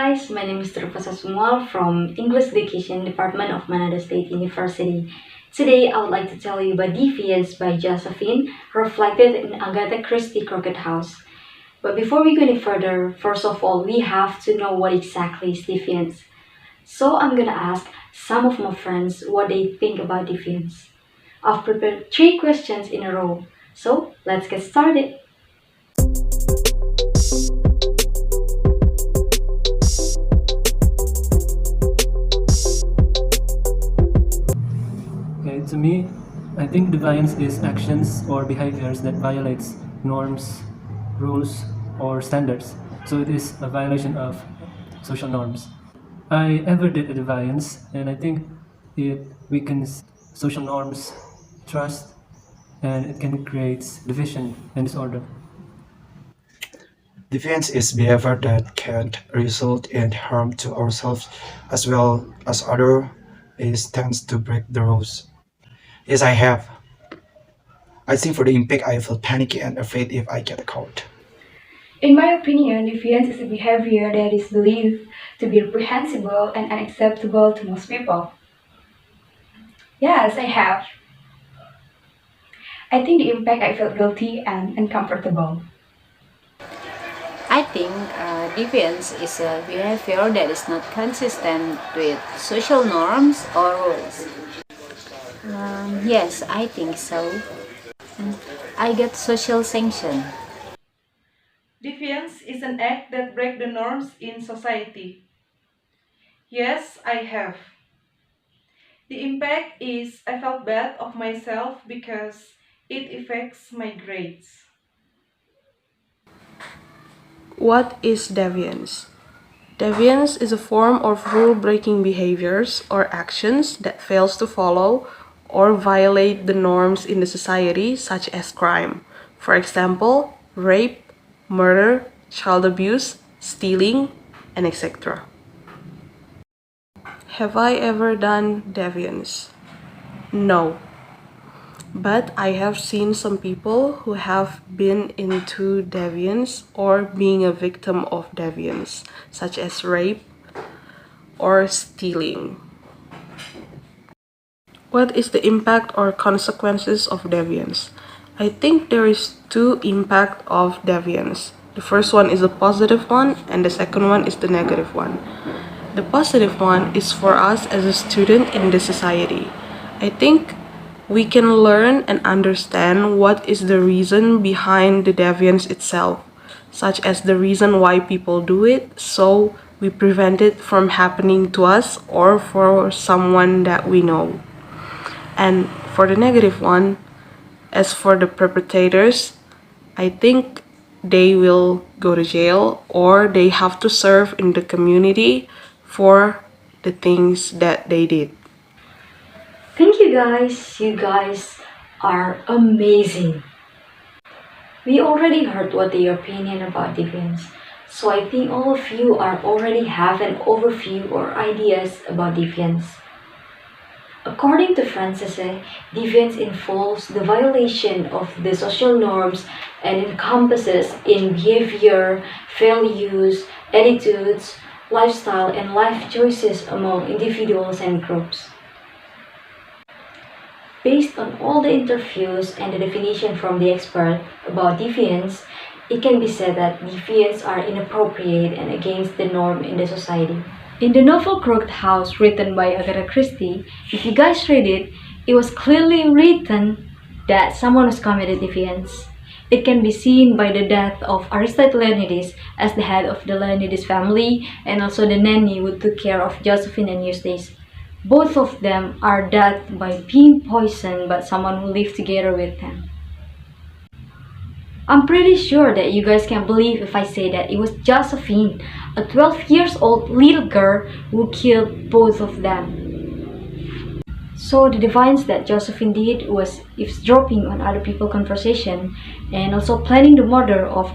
guys, my name is Trivosa Sumual from English Education Department of Manado State University. Today, I would like to tell you about Deviance by Josephine, reflected in Agatha Christie Crooked House. But before we go any further, first of all, we have to know what exactly is Deviance. So I'm gonna ask some of my friends what they think about Deviance. I've prepared 3 questions in a row, so let's get started. Okay, to me, I think deviance is actions or behaviors that violates norms, rules, or standards. So it is a violation of social norms. I ever did a deviance, and I think it weakens social norms, trust, and it can create division and disorder. Deviance is behavior that can result in harm to ourselves as well as others. It tends to break the rules. Yes, I have. I think for the impact, I feel panicky and afraid if I get caught. In my opinion, deviance is a behavior that is believed to be reprehensible and unacceptable to most people. Yes, I have. I think the impact I felt guilty and uncomfortable. I think deviance is a behavior that is not consistent with social norms or rules. Yes, I think so. I get social sanction. Deviance is an act that breaks the norms in society. Yes, I have. The impact is I felt bad of myself because it affects my grades. What is deviance? Deviance is a form of rule-breaking behaviors or actions that fails to follow or violate the norms in the society, such as crime. For example, rape, murder, child abuse, stealing, and etc. Have I ever done deviance? No. But I have seen some people who have been into deviance or being a victim of deviance, such as rape or stealing. What is the impact or consequences of deviance? I think there is 2 impacts of deviance. The first one is a positive one and the second one is the negative one. The positive one is for us as a student in the society. I think we can learn and understand what is the reason behind the deviance itself, such as the reason why people do it, so we prevent it from happening to us or for someone that we know. And for the negative one, as for the perpetrators, I think they will go to jail or they have to serve in the community for the things that they did. Thank you guys. You guys are amazing. We already heard what your opinion about deviance. So I think all of you are already have an overview or ideas about deviance. According to Frances, deviance involves the violation of the social norms and encompasses in behavior, values, attitudes, lifestyle, and life choices among individuals and groups. Based on all the interviews and the definition from the expert about deviance, it can be said that deviants are inappropriate and against the norm in the society. In the novel Crooked House, written by Agatha Christie, if you guys read it, it was clearly written that someone was committed deviance. It can be seen by the death of Aristide Leonidas as the head of the Leonidas family and also the nanny who took care of Josephine and Eustace. Both of them are dead by being poisoned by someone who lived together with them. I'm pretty sure that you guys can believe if I say that it was Josephine, a 12 years old little girl, who killed both of them. So the deviance that Josephine did was eavesdropping on other people's conversation and also planning the murder of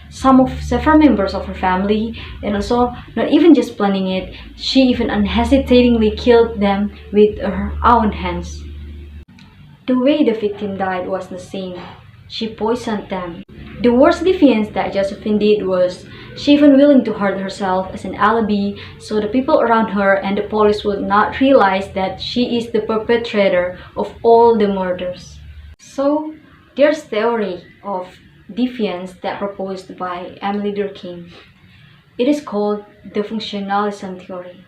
some of several members of her family, and also not even just planning it, she even unhesitatingly killed them with her own hands. The way the victim died was the same. She poisoned them. The worst deviance that Josephine did was She even willing to hurt herself as an alibi so the people around her and the police would not realize that she is the perpetrator of all the murders. So, there's theory of defiance that proposed by Emily Durkheim. It is called the functionalism theory.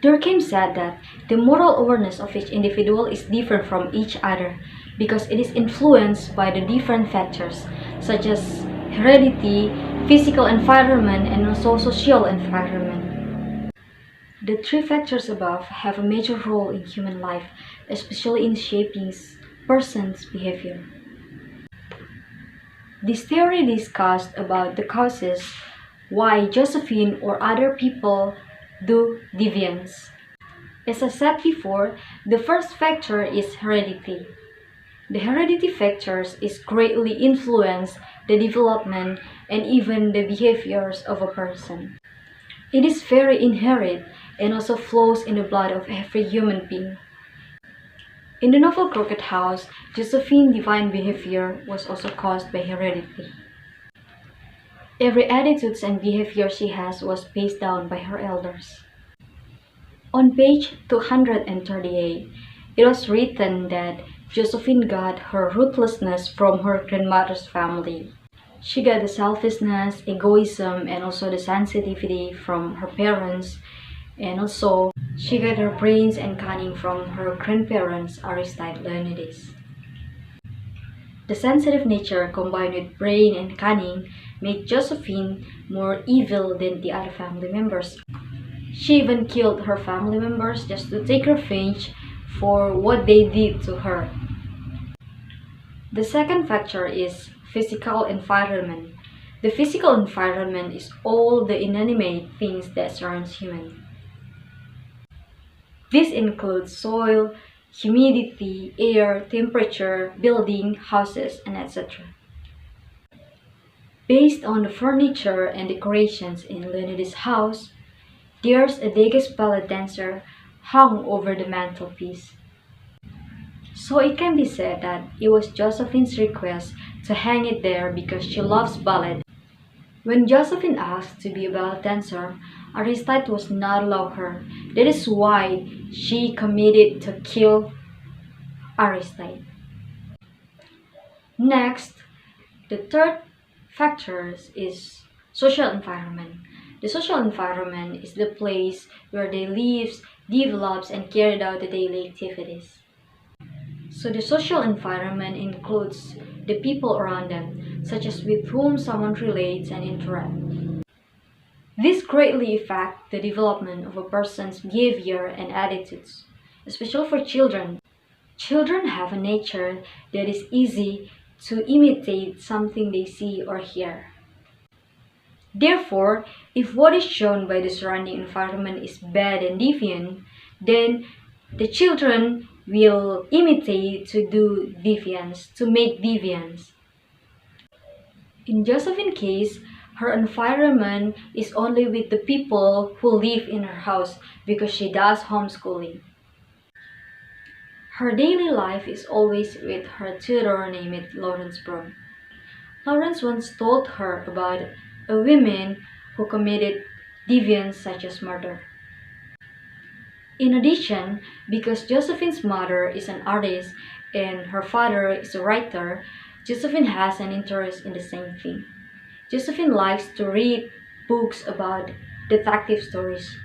Durkheim said that the moral awareness of each individual is different from each other because it is influenced by the different factors such as heredity, physical environment, and also social environment. The three factors above have a major role in human life, especially in shaping person's behavior. This theory discussed about the causes why Josephine or other people do deviance. As I said before, the first factor is heredity. The heredity factors is greatly influence the development and even the behaviors of a person. It is very inherent and also flows in the blood of every human being. In the novel Crooked House, Josephine's divine behavior was also caused by heredity. Every attitude and behavior she has was passed down by her elders. On page 238, it was written that Josephine got her ruthlessness from her grandmother's family. She got the selfishness, egoism, and also the sensitivity from her parents, and also she got her brains and cunning from her grandparents, Aristide Leonidas. The sensitive nature combined with brain and cunning made Josephine more evil than the other family members. She even killed her family members just to take revenge for what they did to her. The second factor is physical environment. The physical environment is all the inanimate things that surrounds human. This includes soil, humidity, air, temperature, building, houses, and etc. Based on the furniture and decorations in Leonidas' house, there's a Degas ballet dancer hung over the mantelpiece. So it can be said that it was Josephine's request to hang it there because she loves ballet. When Josephine asked to be a ballet dancer, Aristide was not allow her. That is why she committed to kill Aristide. Next, the third factor is social environment. The social environment is the place where they live, develops, and carried out the daily activities. So the social environment includes the people around them, such as with whom someone relates and interacts. This greatly affects the development of a person's behavior and attitudes, especially for children. Children have a nature that is easy to imitate something they see or hear. Therefore, if what is shown by the surrounding environment is bad and deviant, then the children will imitate to do deviance, to make deviance. In Josephine's case, her environment is only with the people who live in her house because she does homeschooling. Her daily life is always with her tutor named Lawrence Brown. Lawrence once told her about a woman who committed deviance such as murder. In addition, because Josephine's mother is an artist and her father is a writer, Josephine has an interest in the same thing. Josephine likes to read books about detective stories.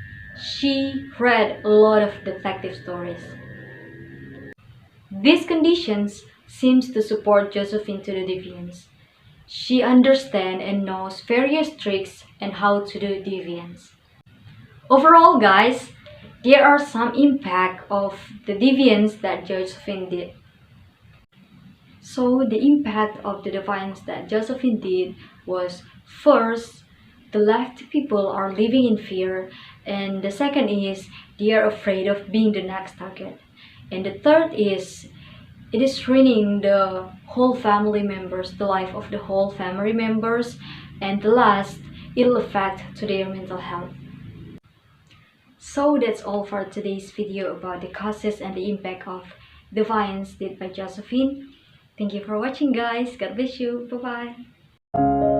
She read a lot of detective stories. These conditions seems to support Josephine to the deviance. She understands and knows various tricks and how to do deviance. Overall, guys, there are some impact of the deviance that Josephine did. So the impact of the deviance that Josephine did was, first, the left people are living in fear, and the second is they are afraid of being the next target, and the third is it is ruining the whole family members, the life of the whole family members, and the last, it will affect to their mental health. So that's all for today's video about the causes and the impact of deviance did by Josephine. Thank you for watching, guys. God bless you. Bye-bye.